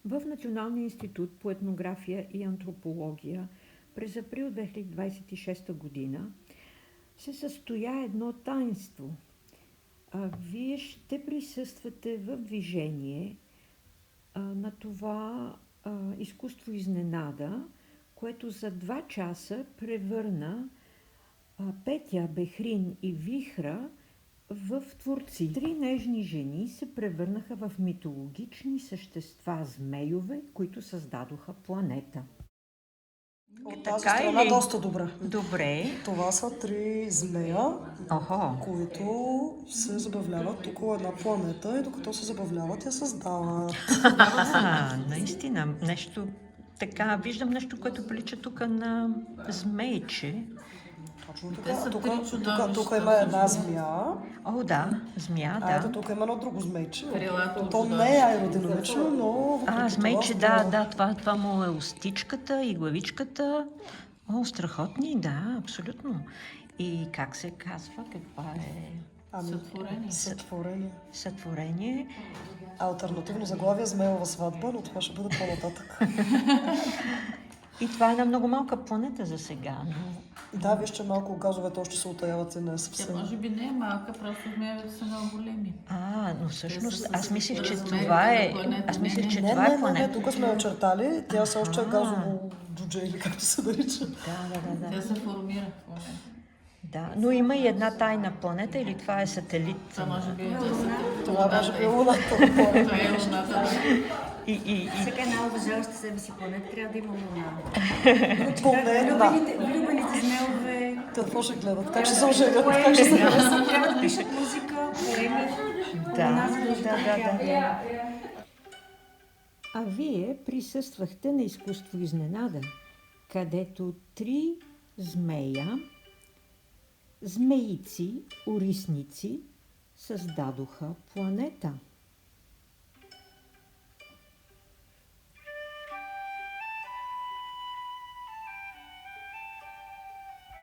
В Националния институт по етнография и антропология през април 2026 година се състоя едно таинство. Вие ще присъствате в движение на това изкуство изненада, което за 2 часа превърна Петя, Бехрин и Вихра в творци. 3 нежни жени се превърнаха в митологични същества змейове, които създадоха планета. От тази страна доста добре. Добре. Това са 3 змея, Охо. които се забавляват около една планета и докато се забавляват я създават. Наистина, нещо така, виждам нещо, което прилича тук на змейче. Точно така. Тук има една змия. О, да, змия, А ето да. тук има едно друго змейче. То не е аеродинамично, но въпреки Змейче, това... това му е устичката и главичката. О, страхотни, да, абсолютно. И как се казва, каква е? Сътворение. Алтернативно заглавие Змеева сватба, но това ще бъде по-нататък. И това е една много малка планета за сега, но... Да, виж, че малко газовете още се утаяват и не е съвсем. Може би не е малка, просто змеевете са много големи. Но всъщност аз мислих, че това е... Не, тук сме очертали. Тя все още е газово джудже или както се нарича. Да. Тя се формира в момента. Да, но има и една тайна планета или това е сателит? Това може би е Това може би е Луната. Това е Луната. Всяка една уважаваща себе си планета трябва да има Луна. Влюбените змеове... Какво ще гледат? Как ще се оженят? Как ще се харесат? Трябва да пишат музика, поеми. Да. А вие присъствахте на изкуство изненада, където 3 змея, змеици, орисници създадоха планета.